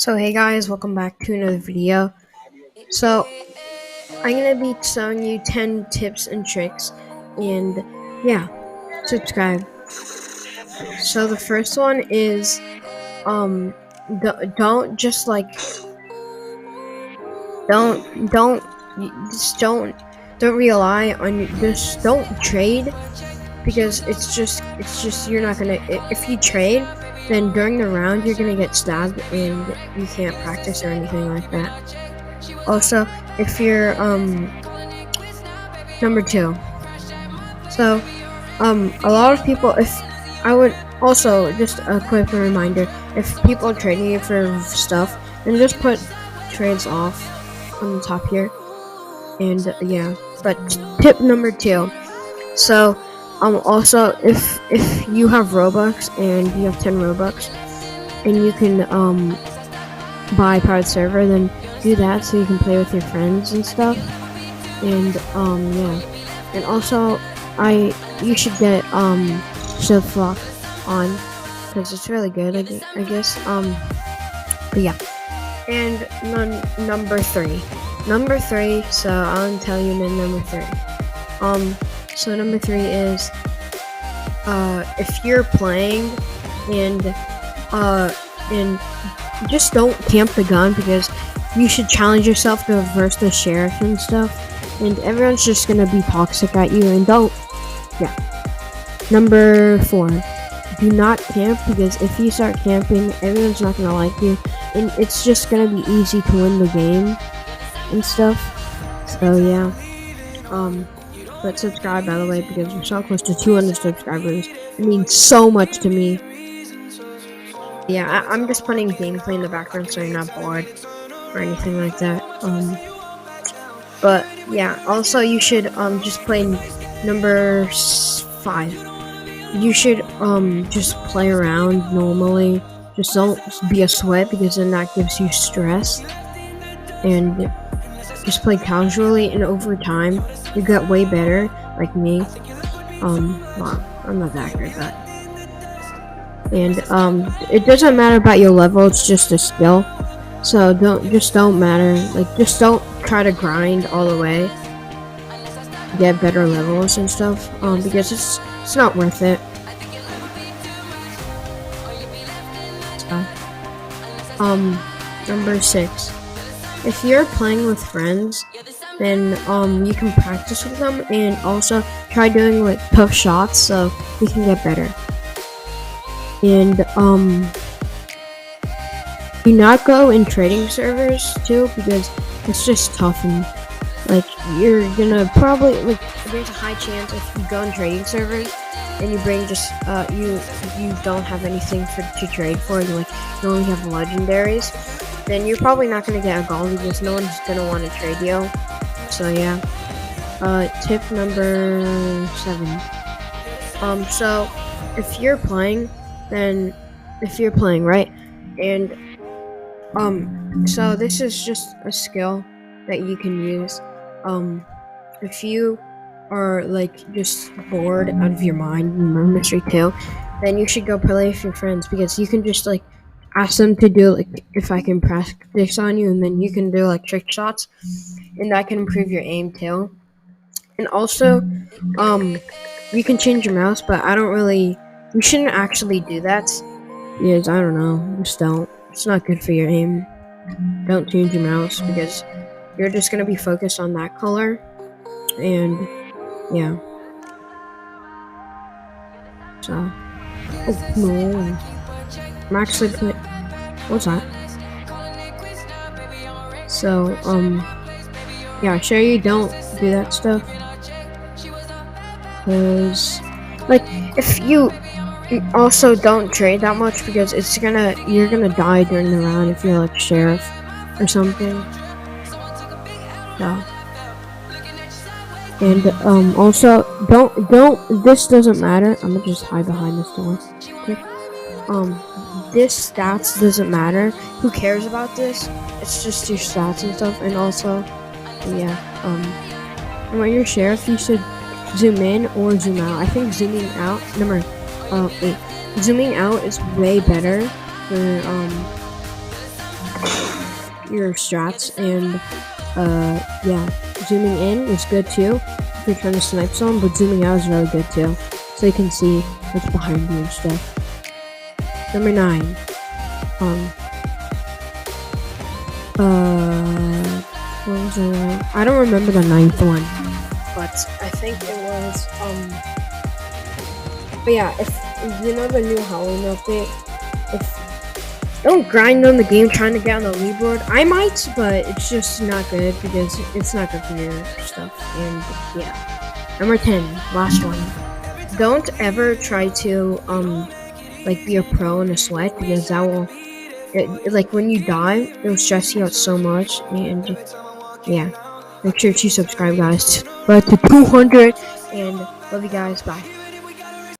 So hey guys, welcome back to another video. So I'm gonna be showing you 10 tips and tricks, and yeah, subscribe. So the first one is um don't just like don't just don't rely on just don't trade, because it's just you're not gonna, if you trade, then during the round you're gonna get stabbed and you can't practice or anything like that. Also, if you're number two, so a lot of people, if I would also just a quick reminder, if people are trading you for stuff, then just put trades off on the top here. And yeah, but tip number two, so also if you have Robux and you have 10 Robux and you can buy private server, then do that so you can play with your friends and stuff. And yeah, and also you should get Shield Flock on, because it's really good, I guess. But yeah, and number three, so I'll tell you number three. So number three is if you're playing and just don't camp the gun, because you should challenge yourself to reverse the sheriff and stuff, and everyone's just gonna be toxic at you. And don't, yeah. Number four, do not camp, because if you start camping, everyone's not gonna like you, and it's just gonna be easy to win the game and stuff. So yeah, but subscribe, by the way, because we're so close to 200 subscribers. It means so much to me. Yeah, I'm just putting gameplay in the background so you're not bored or anything like that. But yeah, also you should just play number 5. You should just play around normally. Just don't be a sweat, because then that gives you stress. And just play casually, and over time you get way better, like me. Well, I'm not that good, but. And it doesn't matter about your level, it's just a skill. So don't matter, like just don't try to grind all the way, get better levels and stuff, because it's not worth it. So, number 6, if you're playing with friends, then you can practice with them, and also try doing like tough shots so you can get better. And do not go in trading servers too, because it's just tough, and like you're gonna probably, like, there's a high chance if you go in trading servers and you bring just you don't have anything to trade for, and like you only have legendaries, then you're probably not gonna get a gold, because no one's gonna want to trade you. So yeah. Tip number 7. So if you're playing, right, and so this is just a skill that you can use. If you are like just bored out of your mind in Murder Mystery 2, then you should go play with your friends, because you can just like ask them to do, like, if I can practice on you, and then you can do like trick shots, and that can improve your aim too. And also, you can change your mouse, but you shouldn't actually do that, because I don't know, just don't. It's not good for your aim. Don't change your mouse, because you're just gonna be focused on that color, and yeah. So, oh no, I'm actually playing. What's that? So, yeah, sure you don't do that stuff, because, like, if you also don't trade that much, because you're gonna die during the round if you're like sheriff or something. So, and also don't this doesn't matter. I'm gonna just hide behind this door. This stats doesn't matter. Who cares about this? It's just your stats and stuff. And also, yeah, and when you're sheriff, you should zoom in or zoom out. I think zooming out, zooming out is way better for your strats, and yeah, zooming in is good too if you're trying to snipe someone, but zooming out is really good too, so you can see what's behind you and stuff. Number 9. What was the one? I don't remember the 9th one, but I think it was but yeah, if you know the new Halloween update, if don't grind on the game trying to get on the leaderboard. I might, but it's just not good because it's not good for your stuff. And yeah, number 10, last one. Don't ever try to like be a pro in a sweat, because that will like when you die, it'll stress you out so much. And yeah, make sure to subscribe, guys. But to 200, and love you guys. Bye.